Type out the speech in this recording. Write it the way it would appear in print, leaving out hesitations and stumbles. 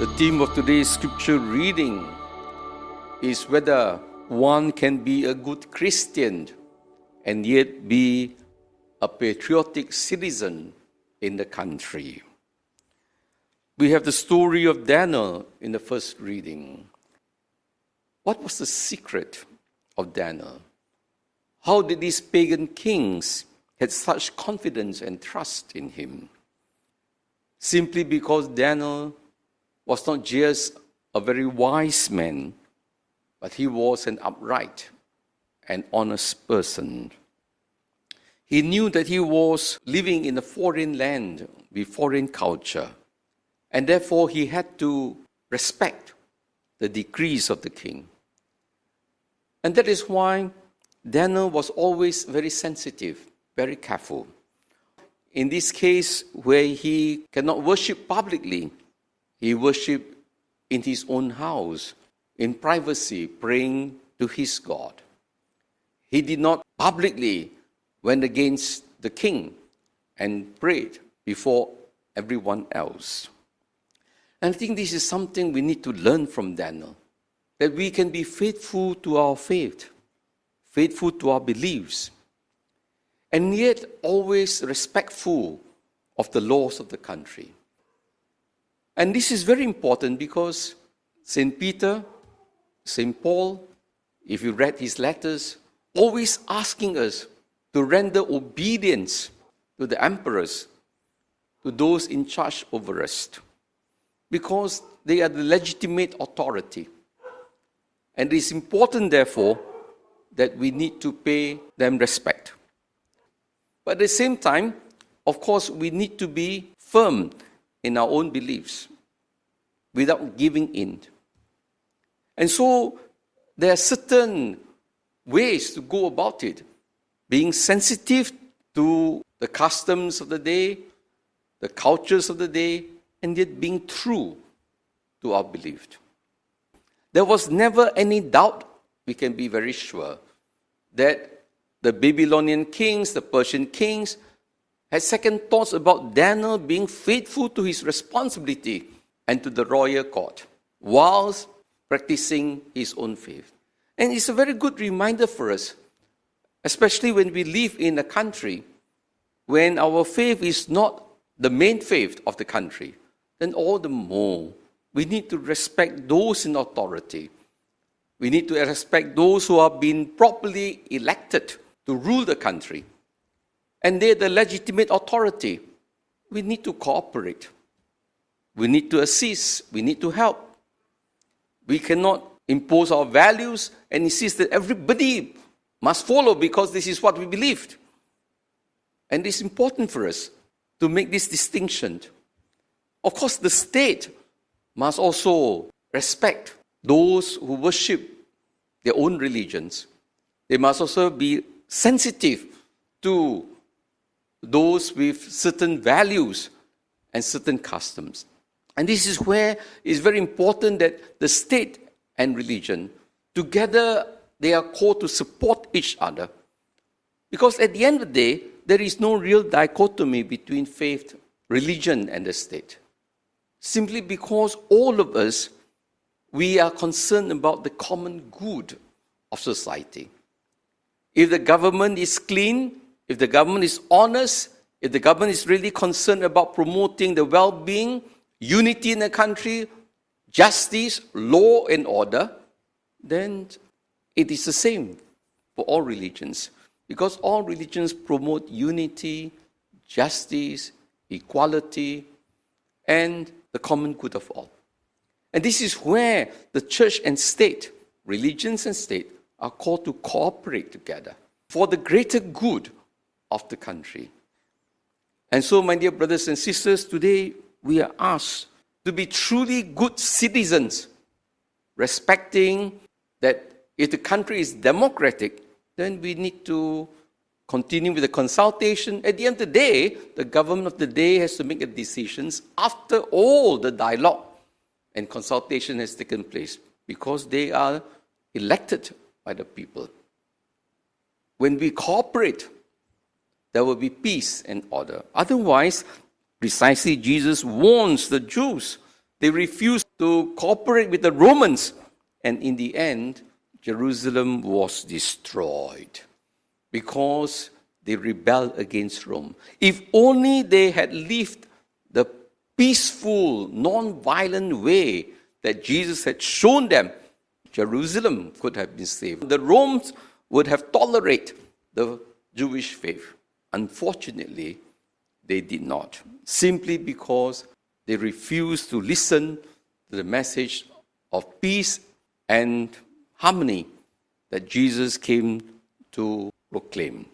The theme of today's scripture reading is whether one can be a good Christian and yet be a patriotic citizen in the country. We have the story of Daniel in the first reading. What was the secret of Daniel? How did these pagan kings have such confidence and trust in him? Simply because Daniel was not just a very wise man, but he was an upright and honest person. He knew that he was living in a foreign land with foreign culture, and therefore he had to respect the decrees of the king. And that is why Daniel was always very sensitive, very careful. In this case, where he cannot worship publicly, he worshiped in his own house, in privacy, praying to his God. He did not publicly went against the king and prayed before everyone else. And I think this is something we need to learn from Daniel, that we can be faithful to our faith, faithful to our beliefs, and yet always respectful of the laws of the country. And this is very important because St. Peter, St. Paul, if you read his letters, always asking us to render obedience to the emperors, to those in charge over us, because they are the legitimate authority. And it is important, therefore, that we need to pay them respect. But at the same time, of course, we need to be firm in our own beliefs without giving in. And so there are certain ways to go about it, being sensitive to the customs of the day, the cultures of the day, and yet being true to our belief. There was never any doubt, we can be very sure, that the Babylonian kings, the Persian kings, had second thoughts about Daniel being faithful to his responsibility and to the royal court, whilst practicing his own faith. And it's a very good reminder for us, especially when we live in a country when our faith is not the main faith of the country, then all the more we need to respect those in authority. We need to respect those who are being properly elected to rule the country. And they're the legitimate authority. We need to cooperate. We need to assist. We need to help. We cannot impose our values and insist that everybody must follow because this is what we believed. And it's important for us to make this distinction. Of course, the state must also respect those who worship their own religions. They must also be sensitive to those with certain values and certain customs. And this is where it's very important that the state and religion, together, they are called to support each other. Because at the end of the day, there is no real dichotomy between faith, religion, and the state. Simply because all of us, we are concerned about the common good of society. If the government is clean, if the government is honest, if the government is really concerned about promoting the well-being, unity in the country, justice, law and order, then it is the same for all religions. Because all religions promote unity, justice, equality, and the common good of all. And this is where the church and state, religions and state, are called to cooperate together for the greater good of the country. And so, my dear brothers and sisters, today we are asked to be truly good citizens, respecting that if the country is democratic, then we need to continue with the consultation. At the end of the day, the government of the day has to make the decisions after all the dialogue and consultation has taken place, because they are elected by the people. When we cooperate, there will be peace and order. Otherwise, precisely Jesus warns the Jews They refused to cooperate with the Romans. And in the end, Jerusalem was destroyed because they rebelled against Rome. If only they had lived the peaceful, non-violent way that Jesus had shown them, Jerusalem could have been saved. The Romans would have tolerated the Jewish faith. Unfortunately, they did not, simply because they refused to listen to the message of peace and harmony that Jesus came to proclaim.